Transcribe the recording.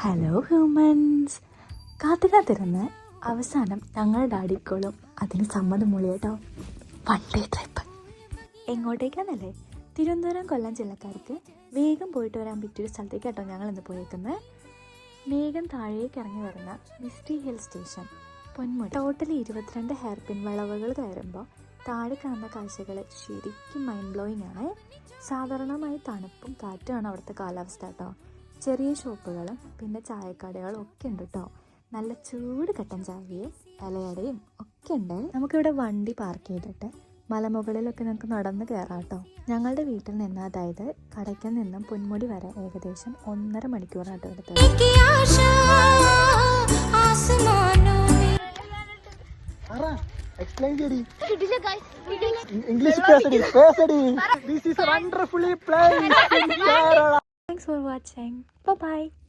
Hello humans, കാത്തിരുന്ന് അവസാനം ഞങ്ങളുടെ ഡാഡിക്കോളും അതിന് സമ്മതം മൂളി കേട്ടോ. വൺ ഡേ ട്രിപ്പ് എങ്ങോട്ടേക്കാന്നല്ലേ? തിരുവനന്തപുരം കൊല്ലം ജില്ലക്കാർക്ക് വേഗം പോയിട്ട് വരാൻ പറ്റിയൊരു സ്ഥലത്തേക്ക് കേട്ടോ ഞങ്ങൾ ഇന്ന് പോയേക്കുന്നത്. വേഗം താഴേക്ക് ഇറങ്ങി വരുന്ന misty hill station Ponmudi. Totally 22 hair pin വളവുകൾ കയറുമ്പോൾ താഴെ കാണുന്ന കാഴ്ചകൾ ശരിക്കും മൈൻഡ് ബ്ലോയിങ് ആണ്. സാധാരണമായി തണുപ്പും കാറ്റുമാണ് അവിടുത്തെ കാലാവസ്ഥ കേട്ടോ. ചെറിയ ഷോപ്പുകളും പിന്നെ ചായക്കടകളും ഒക്കെ ഉണ്ട് കേട്ടോ. നല്ല ചൂട് കട്ടൻ ചായയും ഇലയടയും ഒക്കെ ഉണ്ട്. നമുക്കിവിടെ വണ്ടി പാർക്ക് ചെയ്തിട്ട് മലമുകളിലൊക്കെ നമുക്ക് നടന്ന് കയറാം കേട്ടോ. ഞങ്ങളുടെ വീട്ടിൽ നിന്ന്, അതായത് കടയ്ക്കൽ നിന്നും പൊന്മുടി വരെ ഏകദേശം 1.5 മണിക്കൂറാട്ടോ എടുത്തത്. Thanks for watching. Bye bye.